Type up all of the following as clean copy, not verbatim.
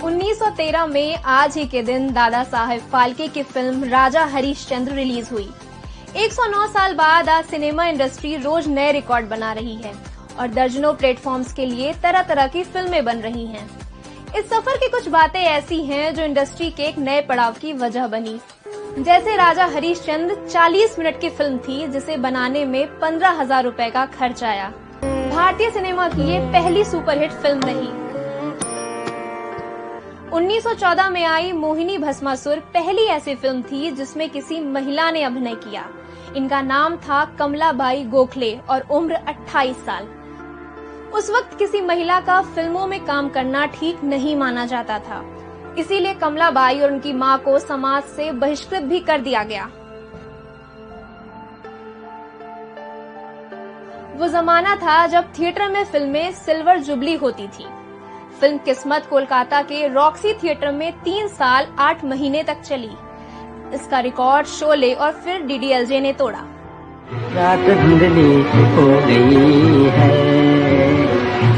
1913 में आज ही के दिन दादा साहेब फाल्के की फिल्म राजा हरिश्चंद्र रिलीज हुई। 109 साल बाद आज सिनेमा इंडस्ट्री रोज नए रिकॉर्ड बना रही है और दर्जनों प्लेटफॉर्म्स के लिए तरह तरह की फिल्में बन रही हैं। इस सफर की कुछ बातें ऐसी हैं जो इंडस्ट्री के एक नए पड़ाव की वजह बनी। जैसे राजा हरिश्चंद्र 40 मिनट की फिल्म थी जिसे बनाने में 15,000 रुपए का खर्च आया। भारतीय सिनेमा की ये पहली सुपरहिट फिल्म रही। 1914 में आई मोहिनी भस्मासुर पहली ऐसी फिल्म थी जिसमें किसी महिला ने अभिनय किया। इनका नाम था कमलाबाई गोखले और उम्र 28 साल। उस वक्त किसी महिला का फिल्मों में काम करना ठीक नहीं माना जाता था, इसीलिए कमलाबाई और उनकी मां को समाज से बहिष्कृत भी कर दिया गया। वो जमाना था जब थिएटर में फिल्में सिल्वर जुबली होती थी। फिल्म किस्मत कोलकाता के रॉक्सी थिएटर में 3 साल 8 महीने तक चली। इसका रिकॉर्ड शोले और फिर डीडीएलजे ने तोड़ा। रात धुंधली हो गई है,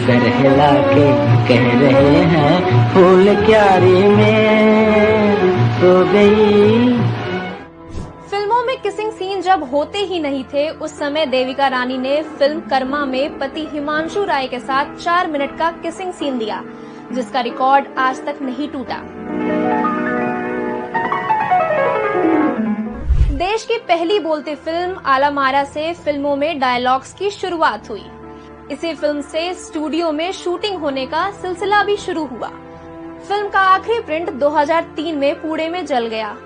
सर हिला के कह रहे हैं फूल क्यारी में सो गई। फिल्मों में किसिंग सीन जब होते ही नहीं थे, उस समय देविका रानी ने फिल्म कर्मा में पति हिमांशु राय के साथ 4 मिनट का किसिंग सीन दिया, जिसका रिकॉर्ड आज तक नहीं टूटा। देश की पहली बोलती फिल्म आलामारा से फिल्मों में डायलॉग्स की शुरुआत हुई। इसी फिल्म से स्टूडियो में शूटिंग होने का सिलसिला भी शुरू हुआ। फिल्म का आखिरी प्रिंट 2003 में पुणे में जल गया।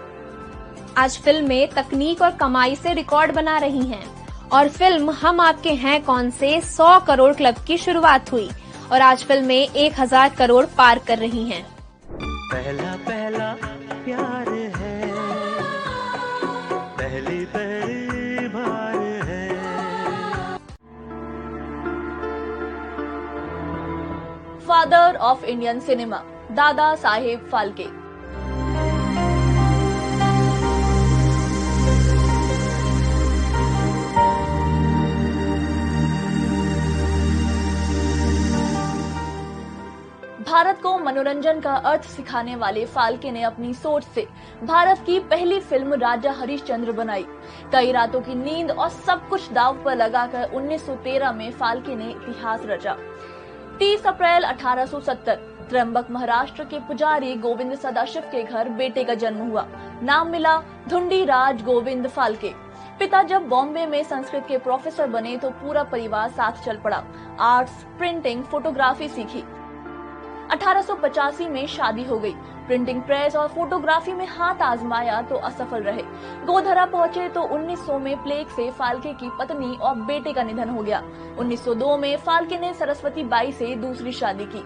आज फिल्में तकनीक और कमाई से रिकॉर्ड बना रही हैं और फिल्म हम आपके हैं कौन से 100 करोड़ क्लब की शुरुआत हुई और आज फिल्में 1000 करोड़ पार कर रही हैं। पहला पहला प्यार है, पहली पहली बार है। Father of Indian cinema Dada Saheb Phalke. Bharat को मनोरंजन का अर्थ सिखाने वाले फाल्के ने अपनी सोच से भारत की पहली फिल्म राजा हरिश्चंद्र बनाई। कई रातों की नींद और सब कुछ दांव पर लगाकर 1913 में फाल्के ने इतिहास रचा। 30 अप्रैल 1870 त्र्यंबक महाराष्ट्र के पुजारी गोविंद सदाशिव के घर बेटे का जन्म हुआ। नाम मिला धुंडी राज गोविंद फाल्के। पिता जब बॉम्बे में संस्कृत के प्रोफेसर बने तो पूरा परिवार साथ चल पड़ा। आर्ट्स, प्रिंटिंग, फोटोग्राफी सीखी। 1885 में शादी हो गई। प्रिंटिंग प्रेस और फोटोग्राफी में हाथ आजमाया तो असफल रहे। गोधरा पहुंचे तो 1900 में प्लेग से फाल्के की पत्नी और बेटे का निधन हो गया। 1902 में फाल्के ने सरस्वती बाई से दूसरी शादी की।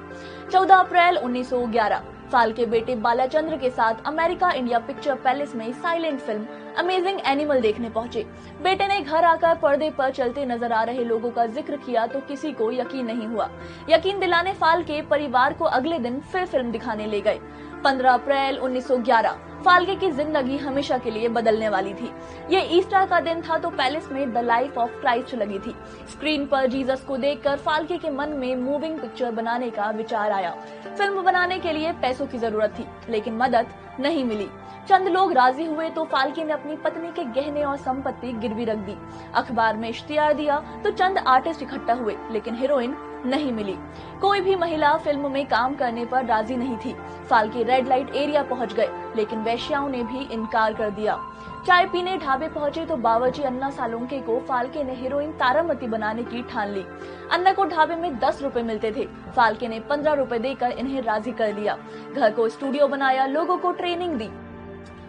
14 अप्रैल 1911 फाल्के बेटे बालाचंद्र के साथ अमेरिका इंडिया पिक्चर पैलेस में साइलेंट फिल्म अमेजिंग एनिमल देखने पहुंचे। बेटे ने घर आकर पर्दे पर चलते नजर आ रहे लोगों का जिक्र किया तो किसी को यकीन नहीं हुआ। यकीन दिलाने फाल्के परिवार को अगले दिन फिर फिल्म दिखाने ले गए। 15 अप्रैल 1911 फाल्के की जिंदगी हमेशा के लिए बदलने वाली थी। ये ईस्टर का दिन था तो पैलेस में द लाइफ ऑफ क्राइस्ट लगी थी। स्क्रीन पर जीसस को देखकर फाल्के के मन में मूविंग पिक्चर बनाने का विचार आया। फिल्म बनाने के लिए पैसों की जरूरत थी, लेकिन मदद नहीं मिली। चंद लोग राजी हुए तो फाल्के ने अपनी पत्नी के गहने और संपत्ति गिरवी रख दी। अखबार में इश्तिहार दिया तो चंद आर्टिस्ट इकट्ठा हुए, लेकिन हीरोइन नहीं मिली। कोई भी महिला फिल्म में काम करने पर राजी नहीं थी। फाल्के रेड लाइट एरिया पहुंच गए, लेकिन वेश्याओं ने भी इनकार कर दिया। चाय पीने ढाबे पहुंचे तो बावर्ची अन्ना सालुंके को फाल्के ने हीरोइन तारामती बनाने की ठान ली। अन्ना को ढाबे में 10 रुपए मिलते थे। फाल्के ने 15 रुपए देकर इन्हें राजी कर लिया। घर को स्टूडियो बनाया, लोगों को ट्रेनिंग दी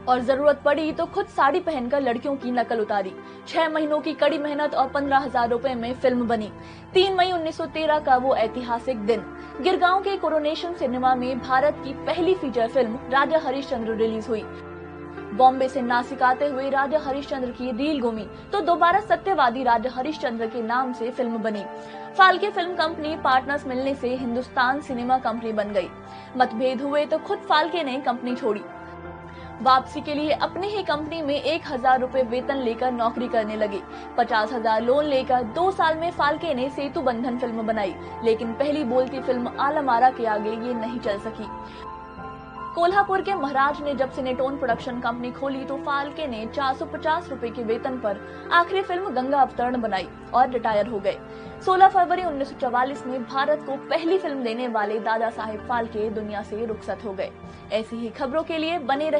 और जरूरत पड़ी तो खुद साड़ी पहनकर लड़कियों की नकल उतारी। 6 महीनों की कड़ी मेहनत और 15,000 रुपए में फिल्म बनी। 3 मई 1913 का वो ऐतिहासिक दिन। गिरगांव के कोरोनेशन सिनेमा में भारत की पहली फीचर फिल्म राजा हरिश्चंद्र रिलीज हुई। बॉम्बे से नासिक आते हुए राजा हरिश्चंद्र की रील घूमी तो दोबारा सत्यवादी राजा हरिश्चंद्र के नाम से फिल्म बनी। फाल्के फिल्म कंपनी पार्टनर्स मिलने से हिंदुस्तान सिनेमा कंपनी बन गई। मतभेद हुए तो खुद फाल्के ने कंपनी छोड़ी। वापसी के लिए अपनी ही कंपनी में 1000 रुपए वेतन लेकर नौकरी करने लगे। 50,000 लोन लेकर 2 साल में फाल्के ने सेतु बंधन फिल्म बनाई, लेकिन पहली बोलती फिल्म आलमारा के आगे ये नहीं चल सकी। कोल्हापुर के महाराज ने जब सिनेटोन प्रोडक्शन कंपनी खोली तो फाल्के ने 450 रुपए के वेतन पर आखिरी फिल्म गंगा अवतरण बनाई और रिटायर हो गए। 16 फरवरी 1944 में भारत को पहली फिल्म देने वाले दादा साहेब फाल्के दुनिया से रुखसत हो गए। ऐसी ही खबरों के लिए बने रहिए